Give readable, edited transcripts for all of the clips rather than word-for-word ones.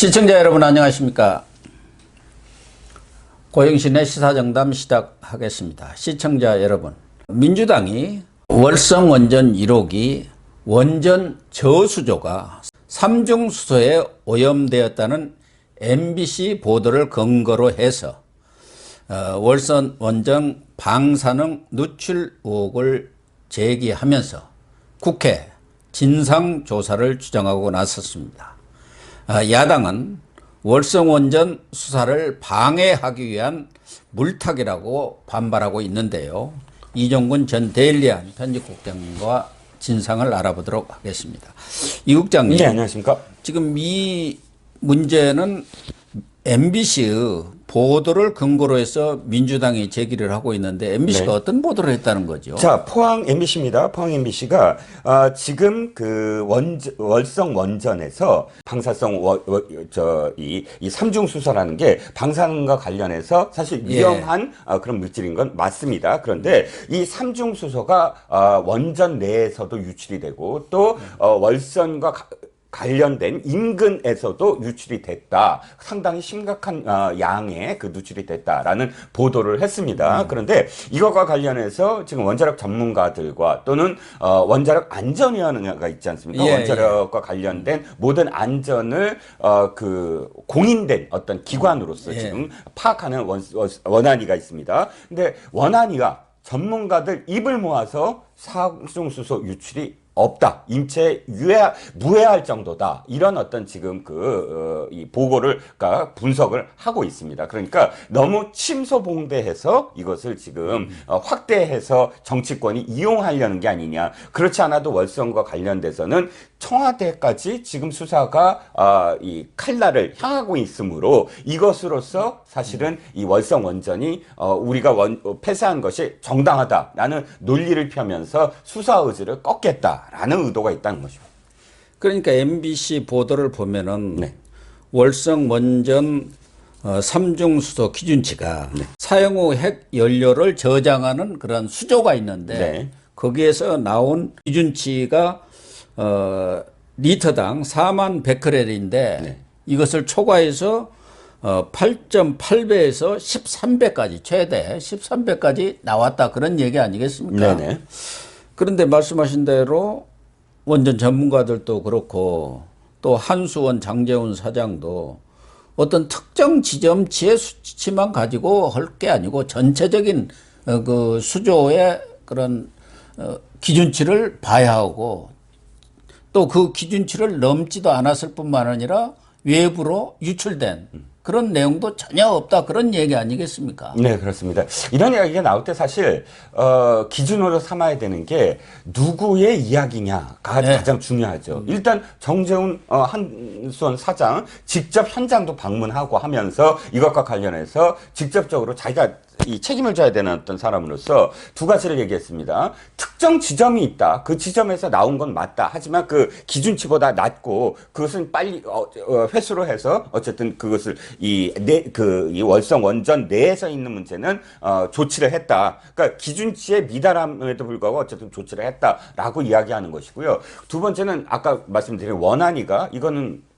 시청자 여러분 안녕하십니까. 고영신의 시사정담 시작하겠습니다. 시청자 여러분, 민주당이 월성 원전 1호기 원전 저수조가 삼중수소에 오염되었다는 MBC 보도를 근거로 해서 월성 원전 방사능 누출 의혹을 제기하면서 국회 진상조사를 주장하고 나섰습니다. 야당은 월성 원전 수사를 방해하기 위한 물타기라고 반발하고 있는데요. 이종근 전 데일리안 편집국장과 진상을 알아보도록 하겠습니다. 이 국장님, 네, 안녕하십니까. 지금 이 문제는 MBC의 보도를 근거로 해서 민주당이 제기를 하고 있는데 MBC가 네. 어떤 보도를 했다는 거죠? 자, 포항 MBC입니다. 포항 MBC가 지금 그 월성 원전에서 방사성 이 삼중수소라는 게 방사능과 관련해서 사실 위험한 그런 물질인 건 맞습니다. 그런데 이 삼중수소가 원전 내에서도 유출이 되고 또 월선과 관련된 인근에서도 유출이 됐다. 상당히 심각한 양의 그 누출이 됐다라는 보도를 했습니다. 그런데 이것과 관련해서 지금 원자력 전문가들과 또는 원자력 안전위원회가 있지 않습니까? 원자력과 관련된 모든 안전을 그 공인된 어떤 기관으로서 지금 파악하는 원안위가 있습니다. 근데 원안위가 전문가들 입을 모아서 삼중수소 유출이 없다. 인체에 무해할 정도다. 이런 어떤 지금 이 보고를, 그러니까 분석을 하고 있습니다. 그러니까 너무 침소봉대해서 이것을 지금 확대해서 정치권이 이용하려는 게 아니냐. 그렇지 않아도 월성과 관련돼서는 청와대까지 지금 수사가 이 칼날을 향하고 있으므로 이것으로서 사실은 이 월성 원전이 우리가 폐쇄한 것이 정당하다라는 논리를 펴면서 수사 의지를 꺾겠다라는 의도가 있다는 것입니다. 그러니까 MBC 보도를 보면은 월성 원전 삼중수소 기준치가 사용 후 핵 연료를 저장하는 그런 수조가 있는데 거기에서 나온 기준치가 리터당 4만 베크렐인데 이것을 초과해서 8.8배에서 13배까지 최대 13배까지 나왔다 그런 얘기 아니겠습니까? 네네. 그런데 말씀하신 대로 원전 전문가들도 그렇고 또 한수원 장재훈 사장도 어떤 특정 지점치의 수치만 가지고 할 게 아니고 전체적인 그 수조의 그런 기준치를 봐야 하고 또 그 기준치를 넘지도 않았을 뿐만 아니라 외부로 유출된 그런 내용도 전혀 없다 그런 얘기 아니겠습니까? 네, 그렇습니다. 이런 이야기가 나올 때 사실 기준으로 삼아야 되는 게 누구의 이야기냐가 가장 중요하죠. 일단 정재훈 한수원 사장 직접 현장도 방문하고 하면서 이것과 관련해서 직접적으로 자기가 이 책임을 져야 되는 어떤 사람으로서 두 가지를 얘기했습니다. 특정 지점이 있다. 그 지점에서 나온 건 맞다. 하지만 그 기준치보다 낮고 그것은 빨리 회수로 해서 어쨌든 그것을 이 월성 원전 내에서 있는 문제는 조치를 했다. 그러니까 기준치에 미달함에도 불구하고 어쨌든 조치를 했다라고 이야기하는 것이고요. 두 번째는 아까 말씀드린 원안위가 이거는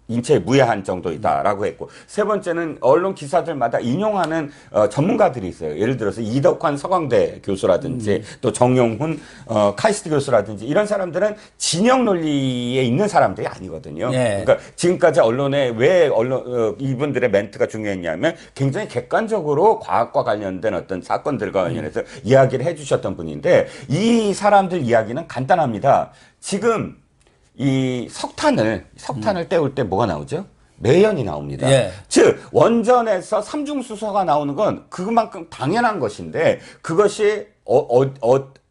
인체에 무해한 정도이다라고 했고, 세 번째는 언론 기사들마다 인용하는 전문가들이 있어요. 예를 들어서 이덕환 서강대 교수라든지 또 정용훈 카이스트 교수라든지 이런 사람들은 진영 논리에 있는 사람들이 아니거든요. 그러니까 지금까지 언론에 왜 이분들의 멘트가 중요했냐면 굉장히 객관적으로 과학과 관련된 어떤 사건들과 관련해서 이야기를 해주셨던 분인데 이 사람들 이야기는 간단합니다. 지금 이 석탄을 때울 때 뭐가 나오죠? 매연이 나옵니다. 즉 원전에서 삼중수소가 나오는 건 그만큼 당연한 것인데 그것이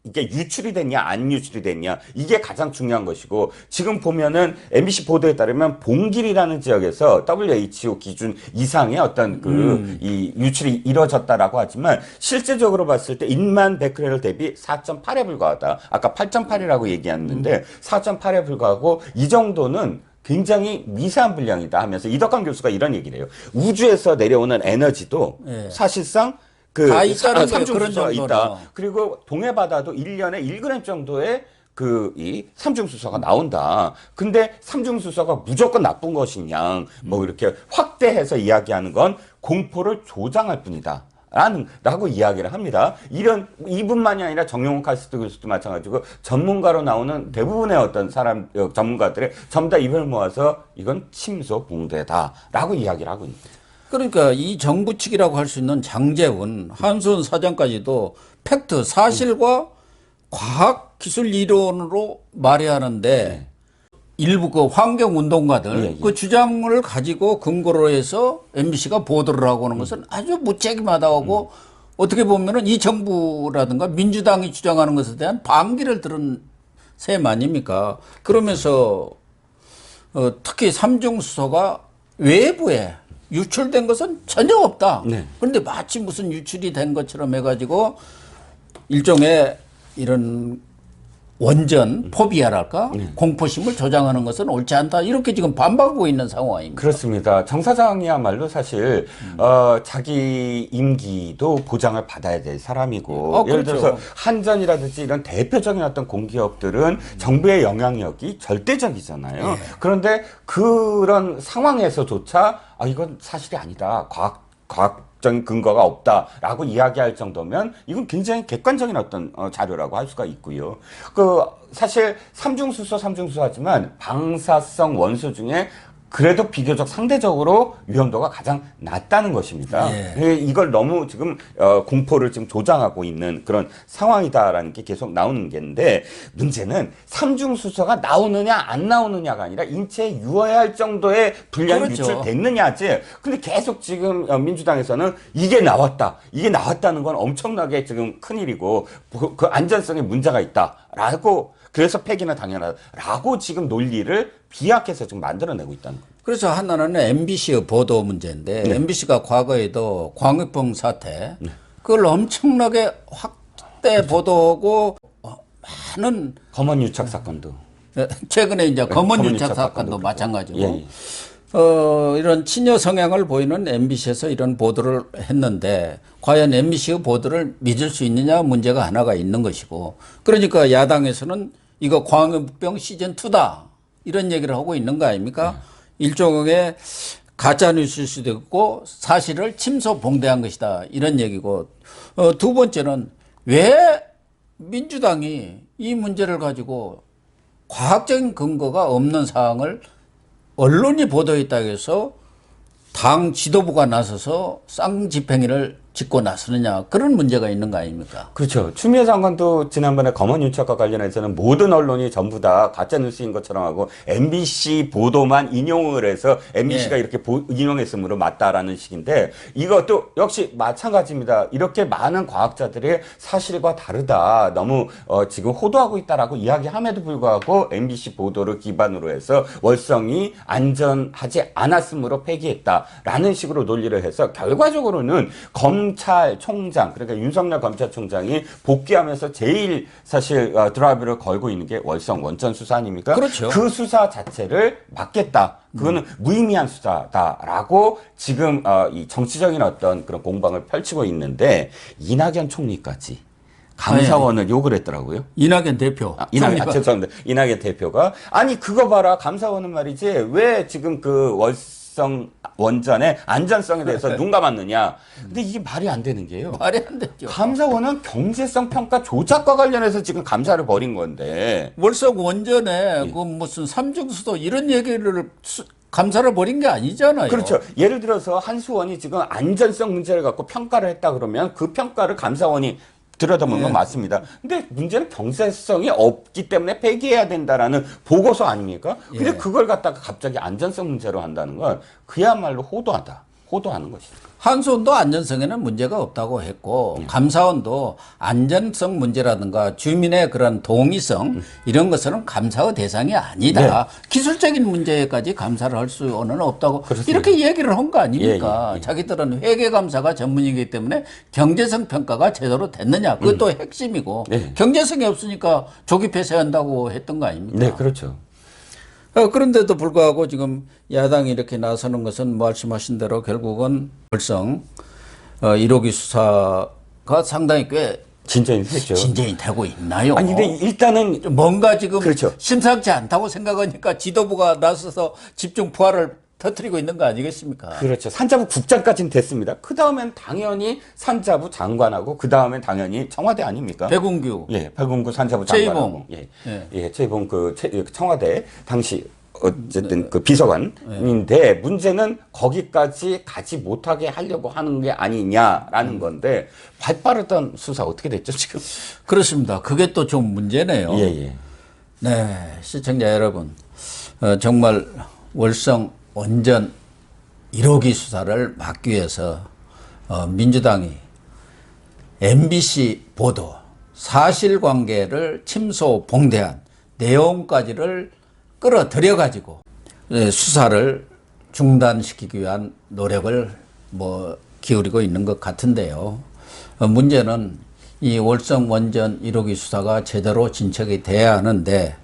이게 유출이 됐냐 안 유출이 됐냐 이게 가장 중요한 것이고, 지금 보면은 MBC 보도에 따르면 봉길이라는 지역에서 WHO 기준 이상의 어떤 이 유출이 이루어졌다라고 하지만 실제적으로 봤을 때 1만 베크렐 대비 4.8에 불과하다. 아까 8.8이라고 얘기했는데 4.8에 불과하고 이 정도는 굉장히 미세한 분량이다 하면서 이덕환 교수가 이런 얘기를 해요. 우주에서 내려오는 에너지도 사실상 그 다 있다는 거예요. 삼중수소가 있다. 그리고 동해 바다도 1년에 1g 정도의 이 삼중수사가 나온다. 근데 삼중수사가 무조건 나쁜 것이냐, 뭐 이렇게 확대해서 이야기하는 건 공포를 조장할 뿐이다. 라고 이야기를 합니다. 이분만이 아니라 정용훈 카스트 교수도 마찬가지고 전문가로 나오는 대부분의 어떤 전문가들의 전부 다 입을 모아서 이건 침소봉대다라고 이야기를 하고 있습니다. 그러니까 이 정부 측이라고 할 수 있는 장제훈, 한수원 사장까지도 팩트, 사실과 과학 기술 이론으로 말해야 하는데 일부 그 환경운동가들 그 주장을 가지고 근거로 해서 MBC가 보도를 하고 하는 것은 아주 무책임하다고 어떻게 보면은 이 정부라든가 민주당이 주장하는 것에 대한 반기를 들은 셈 아닙니까? 그러면서 특히 삼중수소가 외부에 유출된 것은 전혀 없다. 네. 그런데 마치 무슨 유출이 된 것처럼 해가지고 일종의 이런 원전 포비아랄까 공포심을 조장하는 것은 옳지 않다 이렇게 지금 반박하고 있는 상황입니다. 그렇습니다. 정 사장이야말로 사실 자기 임기도 보장을 받아야 될 사람이고 예를 그렇죠. 들어서 한전이라든지 이런 대표적인 어떤 공기업들은 정부의 영향력이 절대적이잖아요. 그런데 그런 상황에서조차 이건 사실이 아니다. 과학적인 근거가 없다라고 이야기할 정도면 이건 굉장히 객관적인 어떤 자료라고 할 수가 있고요. 사실 삼중수소하지만 방사성 원소 중에 그래도 비교적 상대적으로 위험도가 가장 낮다는 것입니다. 이걸 너무 지금 공포를 지금 조장하고 있는 그런 상황이다라는 게 계속 나오는 게인데 문제는 삼중수소가 나오느냐 안 나오느냐가 아니라 인체에 유해할 할 정도의 분량이 그렇죠. 유출됐느냐지. 근데 계속 지금 민주당에서는 이게 나왔다는 건 엄청나게 지금 큰일이고 그 안전성에 문제가 있다라고 그래서 폐기는 당연하다라고 지금 논리를 비약해서 지금 만들어내고 있다는 거예요. 그래서 하나는 MBC의 보도 문제인데 MBC가 과거에도 광우병 사태 그걸 엄청나게 확대 보도하고 많은 검언 유착 사건도 최근에 이제 검언 유착 사건도 마찬가지고 이런 친여 성향을 보이는 MBC에서 이런 보도를 했는데 과연 MBC의 보도를 믿을 수 있느냐 문제가 하나가 있는 것이고 그러니까 야당에서는 이거 광우병 시즌2다 이런 얘기를 하고 있는 거 아닙니까? 일종의 가짜뉴스일 수도 있고 사실을 침소봉대한 것이다 이런 얘기고 두 번째는 왜 민주당이 이 문제를 가지고 과학적인 근거가 없는 사항을 언론이 보도했다고 해서 당 지도부가 나서서 쌍집행위를 짓고 나서느냐 그런 문제가 있는 거 아닙니까? 그렇죠. 추미애 장관도 지난번에 검언 유착과 관련해서는 모든 언론이 전부 다 가짜뉴스인 것처럼 하고 MBC 보도만 인용을 해서 MBC가 이렇게 인용했으므로 맞다라는 식인데 이것도 역시 마찬가지입니다. 이렇게 많은 과학자들이 사실과 다르다. 너무 지금 호도하고 있다라고 이야기함에도 불구하고 MBC 보도를 기반으로 해서 월성이 안전하지 않았으므로 폐기했다라는 식으로 논리를 해서 결과적으로는 검찰총장 그러니까 윤석열 검찰총장이 복귀하면서 제일 사실 드라이브를 걸고 있는 게 월성 원전 수사 아닙니까? 그렇죠. 그 수사 자체를 막겠다. 그거는 무의미한 수사다라고 지금 이 정치적인 어떤 그런 공방을 펼치고 있는데 이낙연 총리까지 감사원을 욕을 했더라고요. 이낙연 대표. 죄송합니다. 이낙연 대표가 아니 그거 봐라 감사원은 말이지 왜 지금 그 월성 원전의 안전성에 대해서 눈 감았느냐. 근데 이게 말이 안 되는 게요. 말이 안 되죠. 감사원은 경제성 평가 조작과 관련해서 지금 감사를 벌인 건데. 월성 원전에 그 무슨 삼중수도 이런 얘기를 감사를 벌인 게 아니잖아요. 그렇죠. 예를 들어서 한수원이 지금 안전성 문제를 갖고 평가를 했다 그러면 그 평가를 감사원이 들여다보는 건 맞습니다. 근데 문제는 경제성이 없기 때문에 폐기해야 된다라는 보고서 아닙니까? 근데 그걸 갖다가 갑자기 안전성 문제로 한다는 건 그야말로 호도하는 것이죠. 한수원도 안전성에는 문제가 없다고 했고 감사원도 안전성 문제라든가 주민의 그런 동의성 이런 것은 감사의 대상이 아니다. 기술적인 문제까지 감사를 할 수는 없다고 그렇습니다. 이렇게 얘기를 한 거 아닙니까? 예. 자기들은 회계감사가 전문이기 때문에 경제성 평가가 제대로 됐느냐 그것도 핵심이고 경제성이 없으니까 조기 폐쇄한다고 했던 거 아닙니까? 네, 그렇죠. 그런데도 불구하고 지금 야당이 이렇게 나서는 것은 말씀하신 대로 결국은 월성 1호기 수사가 상당히 꽤 진전이 됐죠. 진전이 되고 있나요? 아니 근데 일단은 뭔가 지금 그렇죠. 심상치 않다고 생각하니까 지도부가 나서서 집중 포화를 터뜨리고 있는 거 아니겠습니까? 그렇죠. 산자부 국장까지는 됐습니다. 그 다음엔 당연히 산자부 장관하고 그 다음엔 당연히 청와대 아닙니까? 백운규, 예, 백운구 산자부 최이봉. 장관하고 예, 예. 예, 최이봉 청와대 당시 어쨌든 그 비서관인데 문제는 거기까지 가지 못하게 하려고 하는 게 아니냐라는 건데 발빠르던 수사 어떻게 됐죠 지금? 그렇습니다. 그게 또 좀 문제네요. 예, 예. 네, 시청자 여러분, 정말 월성 원전 1호기 수사를 막기 위해서 민주당이 MBC 보도, 사실관계를 침소봉대한 내용까지를 끌어들여 가지고 수사를 중단시키기 위한 노력을 기울이고 있는 것 같은데요. 문제는 이 월성 원전 1호기 수사가 제대로 진척이 돼야 하는데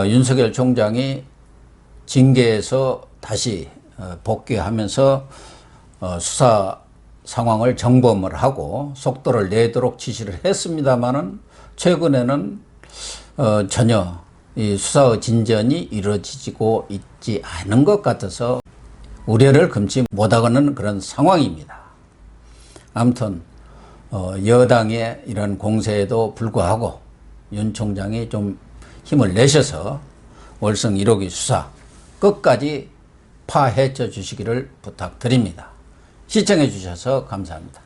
윤석열 총장이 징계에서 다시 복귀하면서 수사 상황을 점검을 하고 속도를 내도록 지시를 했습니다마는 최근에는 전혀 이 수사의 진전이 이루어지고 있지 않은 것 같아서 우려를 금치 못하고는 그런 상황입니다. 아무튼 여당의 이런 공세에도 불구하고 윤 총장이 좀 힘을 내셔서 월성 1호기 수사 끝까지 파헤쳐 주시기를 부탁드립니다. 시청해 주셔서 감사합니다.